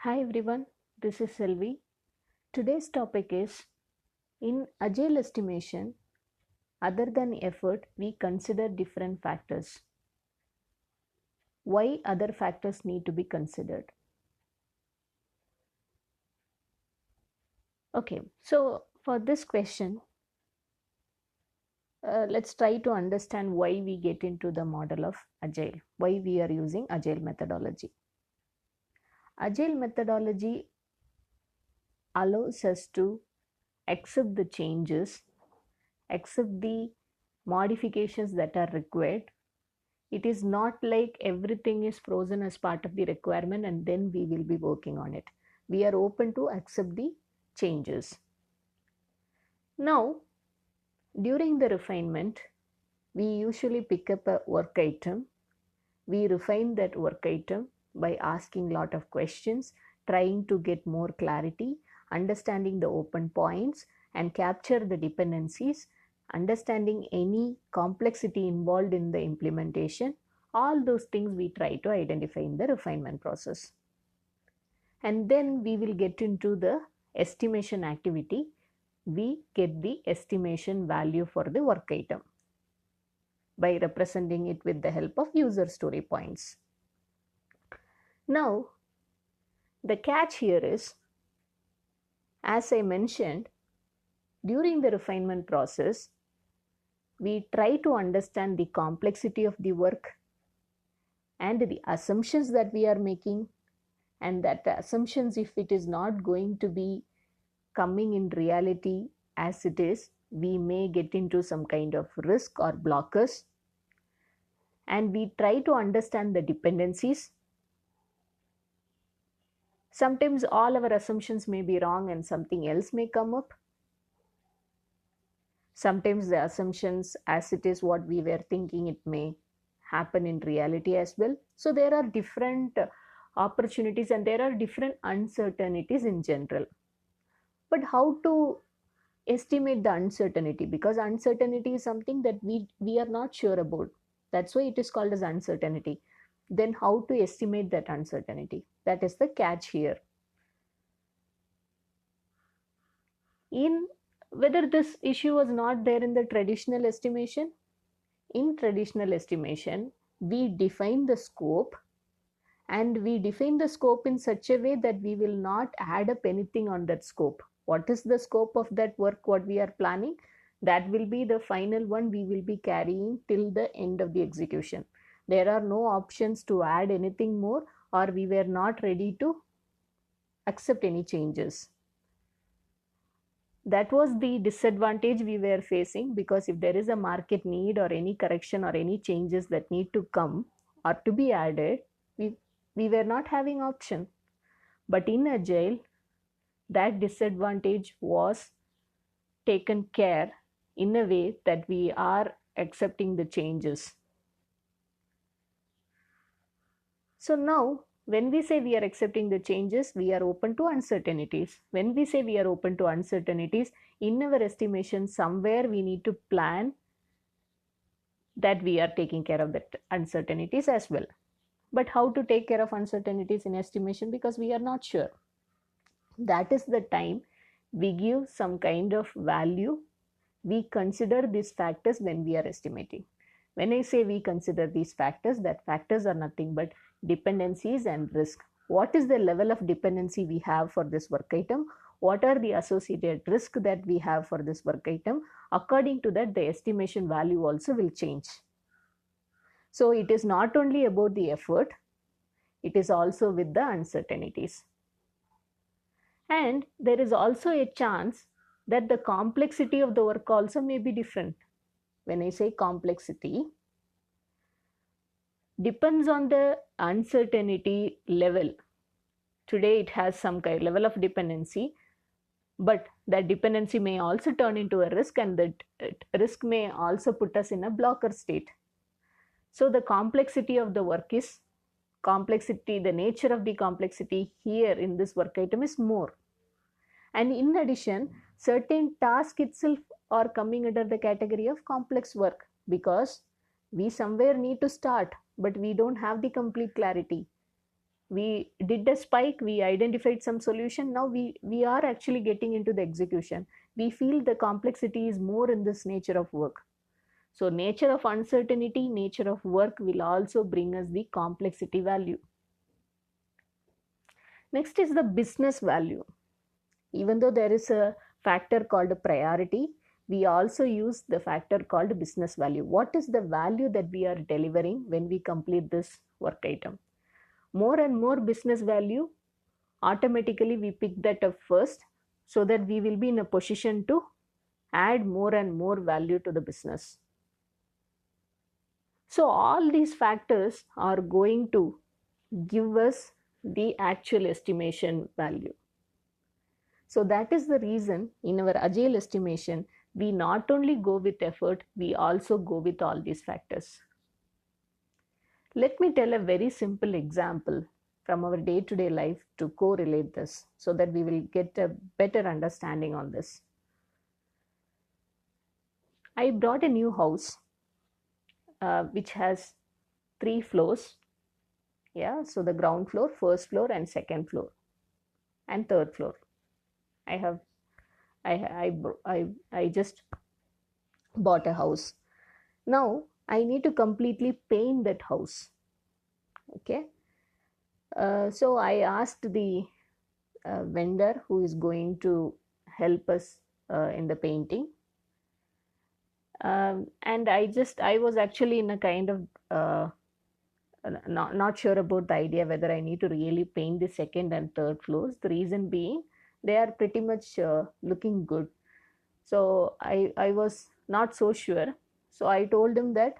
Hi everyone, this is Selvi. Today's topic is in Agile estimation, other than effort, we consider different factors. Why other factors need to be considered? Okay, so for this question, let's try to understand why we get into the model of Agile, why we are using Agile methodology. Agile methodology allows us to accept the changes, accept the modifications that are required. It is not like everything is frozen as part of the requirement and then we will be working on it. We are open to accept the changes. Now, during the refinement, we usually pick up a work item. We refine that work item by asking lot of questions, trying to get more clarity, understanding the open points and capture the dependencies, understanding any complexity involved in the implementation. All those things we try to identify in the refinement process. And then we will get into the estimation activity. We get the estimation value for the work item by representing it with the help of user story points. Now, the catch here is, as I mentioned, during the refinement process, we try to understand the complexity of the work and the assumptions that we are making, and that assumptions, if it is not going to be coming in reality as it is, we may get into some kind of risk or blockers. And we try to understand the dependencies. Sometimes all our assumptions may be wrong and something else may come up. Sometimes the assumptions as it is what we were thinking, it may happen in reality as well. So there are different opportunities and there are different uncertainties in general. But how to estimate the uncertainty? Because uncertainty is something that we are not sure about. That's why it is called as uncertainty. Then how to estimate that uncertainty? That is the catch here. In whether this issue was not there in the traditional estimation, in traditional estimation, we define the scope, and we define the scope in such a way that we will not add up anything on that scope. What is the scope of that work, what we are planning? That will be the final one we will be carrying till the end of the execution. There are no options to add anything more, or we were not ready to accept any changes. That was the disadvantage we were facing, because if there is a market need or any correction or any changes that need to come or to be added, we were not having option. But in Agile, that disadvantage was taken care in a way that we are accepting the changes. So now, when we say we are accepting the changes, we are open to uncertainties. When we say we are open to uncertainties, in our estimation, somewhere we need to plan that we are taking care of that uncertainties as well. But how to take care of uncertainties in estimation, because we are not sure? That is the time we give some kind of value. We consider these factors when we are estimating. When I say we consider these factors, that factors are nothing but dependencies and risk. What is the level of dependency we have for this work item? What are the associated risk that we have for this work item? According to that, the estimation value also will change. So it is not only about the effort, it is also with the uncertainties. And there is also a chance that the complexity of the work also may be different. When I say complexity, depends on the uncertainty level. Today it has some kind level of dependency, but that dependency may also turn into a risk, and that risk may also put us in a blocker state. So the complexity of the work is complexity, the nature of the complexity here in this work item is more. And in addition, certain tasks itself are coming under the category of complex work, because we somewhere need to start, but we don't have the complete clarity. We did a spike, we identified some solution, now we are actually getting into the execution. We feel the complexity is more in this nature of work. So nature of uncertainty, nature of work will also bring us the complexity value. Next is the business value. Even though there is a factor called priority, we also use the factor called business value. What is the value that we are delivering when we complete this work item? More and more business value, automatically we pick that up first, so that we will be in a position to add more and more value to the business. So all these factors are going to give us the actual estimation value. So that is the reason in our agile estimation, we not only go with effort, we also go with all these factors. Let me tell a very simple example from our day-to-day life to correlate this, so that we will get a better understanding on this. I bought a new house which has 3 floors. Yeah, so the ground floor, first floor, and second floor, and third floor. I have I just bought a house. Now I need to completely paint that house. Okay. So I asked the vendor who is going to help us in the painting. And I was actually in a kind of not sure about the idea whether I need to really paint the second and third floors. The reason being, they are pretty much looking good. So I was not so sure. So I told him that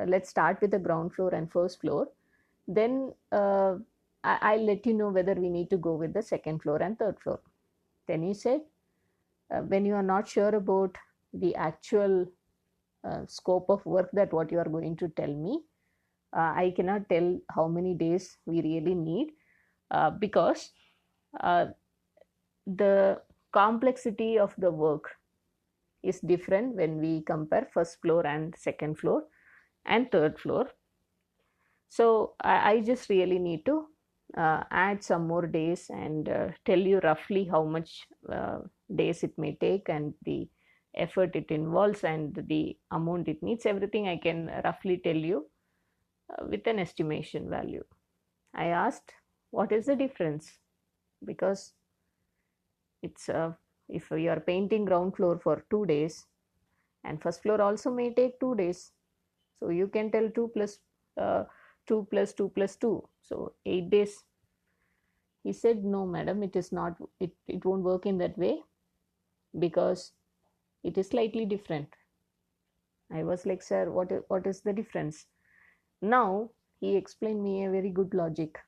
let's start with the ground floor and first floor. Then I'll let you know whether we need to go with the second floor and third floor. Then he said, when you are not sure about the actual scope of work that what you are going to tell me, I cannot tell how many days we really need, because uh, the complexity of the work is different when we compare first floor and second floor and third floor. So I just really need to add some more days and tell you roughly how much days it may take, and the effort it involves, and the amount it needs. Everything I can roughly tell you with an estimation value. I asked, what is the difference? Because it's if you are painting ground floor for 2 days, and first floor also may take 2 days, so you can tell 2 plus uh, 2 plus 2 plus 2, so 8 days. He said, no madam, it is not, it won't work in that way, because it is slightly different. I was like, sir, what is the difference? Now he explained me a very good logic.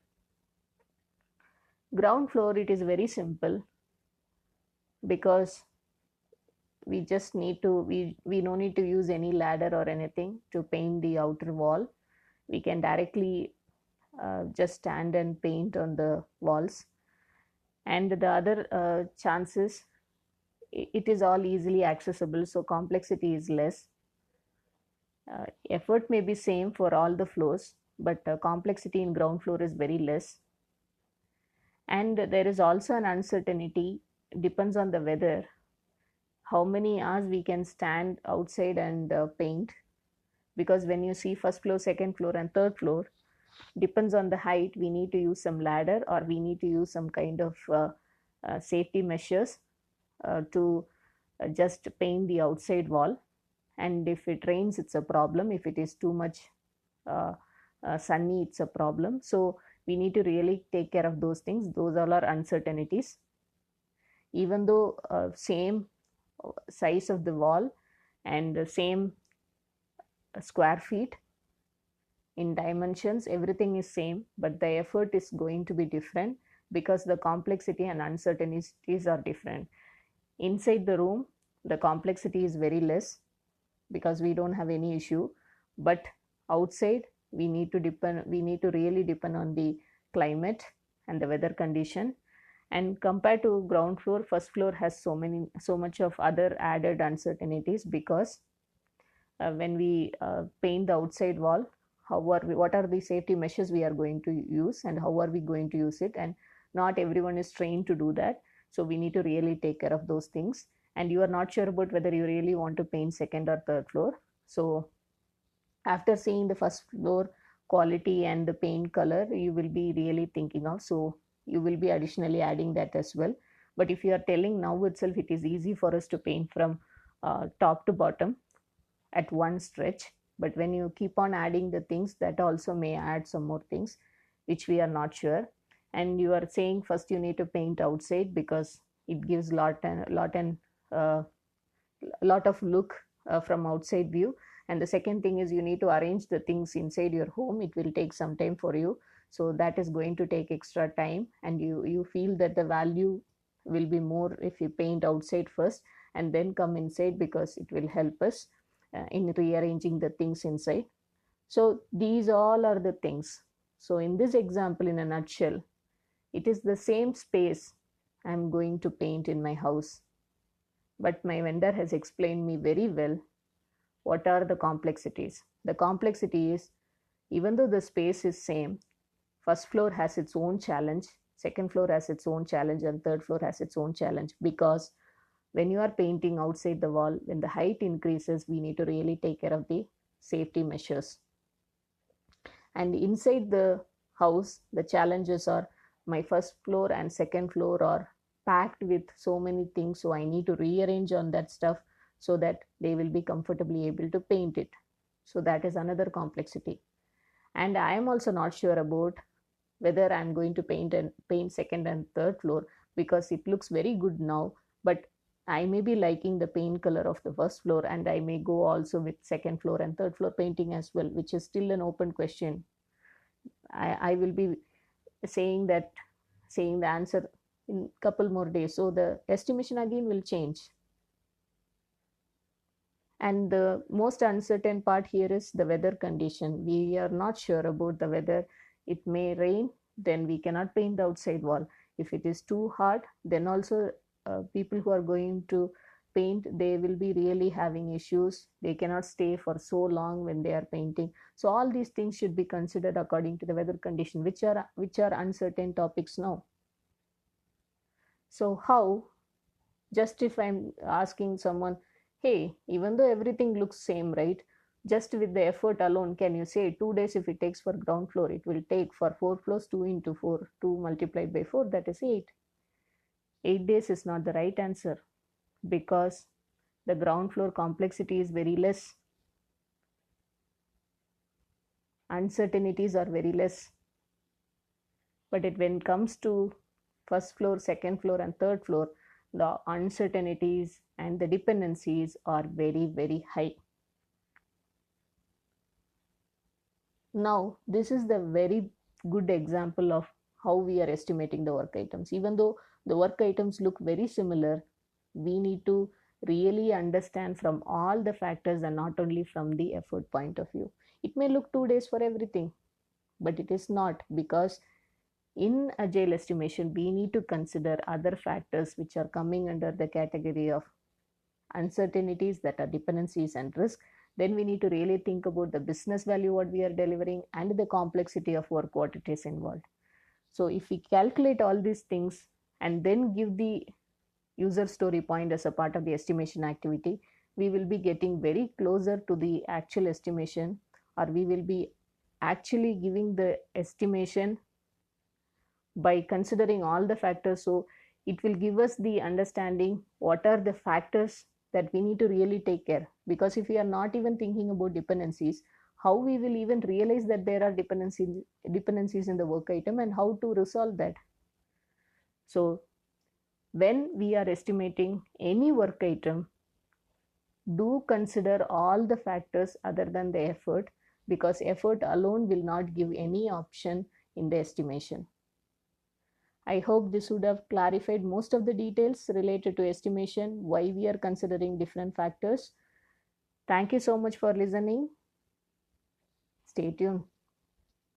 Ground floor, it is very simple, because we just need to we no need to use any ladder or anything to paint the outer wall. We can directly just stand and paint on the walls. And the other chances, it is all easily accessible, so complexity is less. Effort may be same for all the floors, but complexity in ground floor is very less. And there is also an uncertainty, depends on the weather, how many hours we can stand outside and paint. Because when you see first floor, second floor, and third floor, depends on the height, we need to use some ladder, or we need to use some kind of safety measures to just paint the outside wall. And if it rains, it's a problem. If it is too much uh, sunny, it's a problem. So we need to really take care of those things. Those all are uncertainties. Even though same size of the wall and the same square feet in dimensions, everything is same, but the effort is going to be different, because the complexity and uncertainties are different. Inside the room, the complexity is very less, because we don't have any issue. But outside, we need to really depend on the climate and the weather condition. And compared to ground floor, first floor has so much of other added uncertainties, because when we paint the outside wall, what are the safety measures we are going to use and how are we going to use it. And not everyone is trained to do that, so we need to really take care of those things. And you are not sure about whether you really want to paint second or third floor, so after seeing the first floor quality and the paint color, you will be really thinking of, so you will be additionally adding that as well. But if you are telling now itself, it is easy for us to paint from top to bottom at one stretch. But when you keep on adding the things, that also may add some more things which we are not sure. And you are saying first you need to paint outside because it gives uh, lot of look from outside view. And the second thing is you need to arrange the things inside your home. It will take some time for you, so that is going to take extra time, and you feel that the value will be more if you paint outside first and then come inside, because it will help us in rearranging the things inside. So these all are the things. So in this example, in a nutshell, it is the same space I'm going to paint in my house, but my vendor has explained me very well what are the complexities. The complexity is, even though the space is same, first floor has its own challenge, second floor has its own challenge, and third floor has its own challenge. Because when you are painting outside the wall, when the height increases, we need to really take care of the safety measures. And inside the house, the challenges are, my first floor and second floor are packed with so many things, so I need to rearrange on that stuff so that they will be comfortably able to paint it. So that is another complexity. And I am also not sure about whether I'm going to paint second and third floor, because it looks very good now, but I may be liking the paint color of the first floor, and I may go also with second floor and third floor painting as well, which is still an open question. I will be saying that saying the answer in couple more days, so the estimation again will change. And the most uncertain part here is the weather condition. We are not sure about the weather. It may rain, then we cannot paint the outside wall. If it is too hot, then also people who are going to paint, they will be really having issues. They cannot stay for so long when they are painting. So all these things should be considered according to the weather condition, which are uncertain topics now. So how, just if I'm asking someone, hey, even though everything looks same, right, just with the effort alone, can you say 2 days if it takes for ground floor, it will take for 4 floors 2 into 4, 2 multiplied by 4, that is 8. 8 days is not the right answer, because the ground floor complexity is very less, uncertainties are very less. But when it comes to first floor, second floor, and third floor, the uncertainties and the dependencies are very, very high. Now, this is the very good example of how we are estimating the work items. Even though the work items look very similar, we need to really understand from all the factors and not only from the effort point of view. It may look 2 days for everything, but it is not, because in agile estimation, we need to consider other factors which are coming under the category of uncertainties, that are dependencies and risk. Then we need to really think about the business value what we are delivering and the complexity of work what it is involved. So if we calculate all these things and then give the user story point as a part of the estimation activity, we will be getting very closer to the actual estimation, or we will be actually giving the estimation by considering all the factors. So it will give us the understanding what are the factors that we need to really take care. Because if we are not even thinking about dependencies, how we will even realize that there are dependencies in the work item, and how to resolve that. So when we are estimating any work item, do consider all the factors other than the effort, because effort alone will not give any option in the estimation. I hope this would have clarified most of the details related to estimation, why we are considering different factors. Thank you so much for listening. Stay tuned.